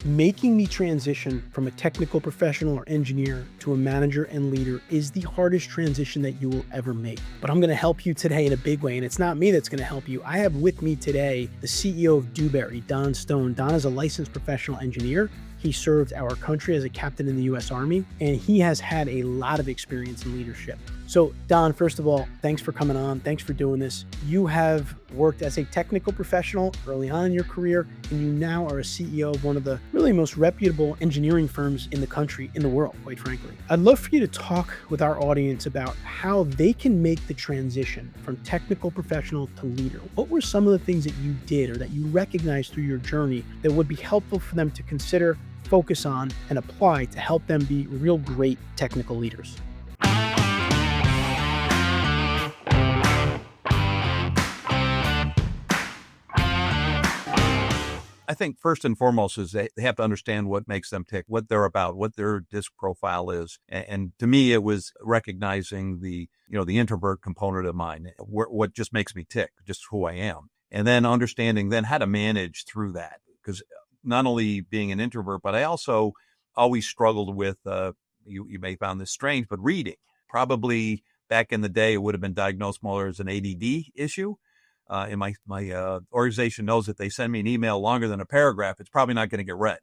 Making the transition from a technical professional or engineer to a manager and leader is the hardest transition that you will ever make. But I'm going to help you today in a big way. And it's not me that's going to help you. I have with me today the CEO of Dewberry, Don Stone. Don is a licensed professional engineer. He served our country as a captain in the U.S. Army, and he has had a lot of experience in leadership. So, Don, first of all, thanks for coming on. Thanks for doing this. You have worked as a technical professional early on in your career, and you now are a CEO of one of the really most reputable engineering firms in the country, in the world, quite frankly. I'd love for you to talk with our audience about how they can make the transition from technical professional to leader. What were some of the things that you did or that you recognized through your journey that would be helpful for them to consider, focus on, and apply to help them be real great technical leaders? I think first and foremost is they have to understand what makes them tick, what they're about, what their disc profile is. And to me, it was recognizing the introvert component of mine, what just makes me tick, just who I am. And then understanding then how to manage through that. Because not only being an introvert, but I also always struggled with, you may have found this strange, but reading. Probably back in the day, it would have been diagnosed more as an ADD issue. And my organization knows that they send me an email longer than a paragraph, it's probably not going to get read.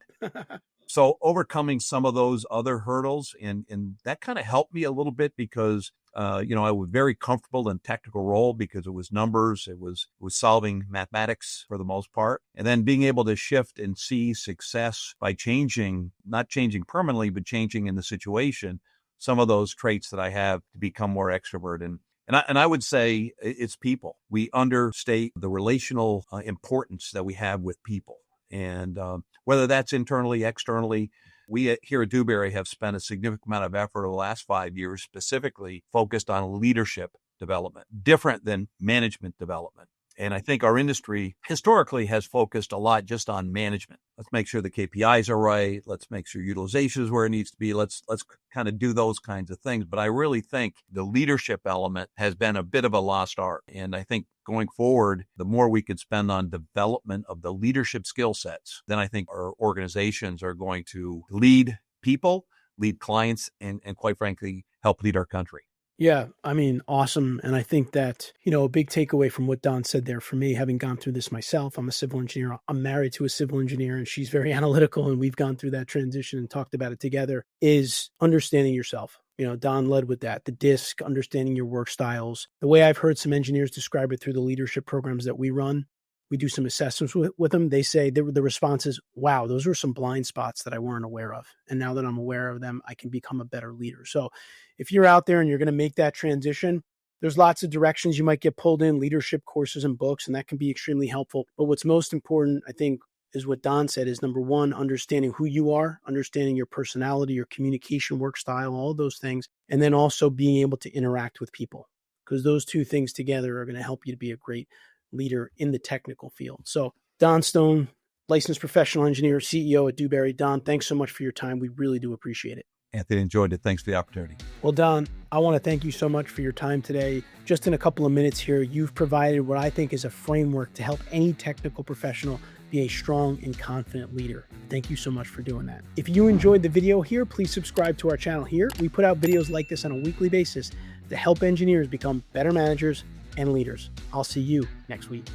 So overcoming some of those other hurdles, and that kind of helped me a little bit because, I was very comfortable in technical role because it was numbers, it was solving mathematics for the most part. And then being able to shift and see success by changing, not changing permanently, but changing in the situation, some of those traits that I have to become more extrovert. And I would say it's people. We understate the relational importance that we have with people. And whether that's internally, externally, we here at Dewberry have spent a significant amount of effort over the last 5 years specifically focused on leadership development, different than management development. And I think our industry historically has focused a lot just on management. Let's make sure the KPIs are right. Let's make sure utilization is where it needs to be. Let's kind of do those kinds of things. But I really think the leadership element has been a bit of a lost art. And I think going forward, the more we could spend on development of the leadership skill sets, then I think our organizations are going to lead people, lead clients, and quite frankly, help lead our country. Yeah, I mean, awesome. And I think that, a big takeaway from what Don said there for me, having gone through this myself, I'm a civil engineer. I'm married to a civil engineer and she's very analytical and we've gone through that transition and talked about it together, is understanding yourself. Don led with that, the DISC, understanding your work styles. The way I've heard some engineers describe it through the leadership programs that we run, we do some assessments with them. They say the response is, wow, those were some blind spots that I weren't aware of. And now that I'm aware of them, I can become a better leader. So if you're out there and you're going to make that transition, there's lots of directions you might get pulled in, leadership courses and books, and that can be extremely helpful. But what's most important, I think, is what Don said, is number one, understanding who you are, understanding your personality, your communication, work style, all of those things. And then also being able to interact with people, because those two things together are going to help you to be a great leader in the technical field. So Don Stone, licensed professional engineer, CEO at Dewberry. Don, thanks so much for your time. We really do appreciate it. Anthony, enjoyed it. Thanks for the opportunity. Well, Don, I want to thank you so much for your time today. Just in a couple of minutes here, you've provided what I think is a framework to help any technical professional be a strong and confident leader. Thank you so much for doing that. If you enjoyed the video here, please subscribe to our channel here. We put out videos like this on a weekly basis to help engineers become better managers and leaders. I'll see you next week.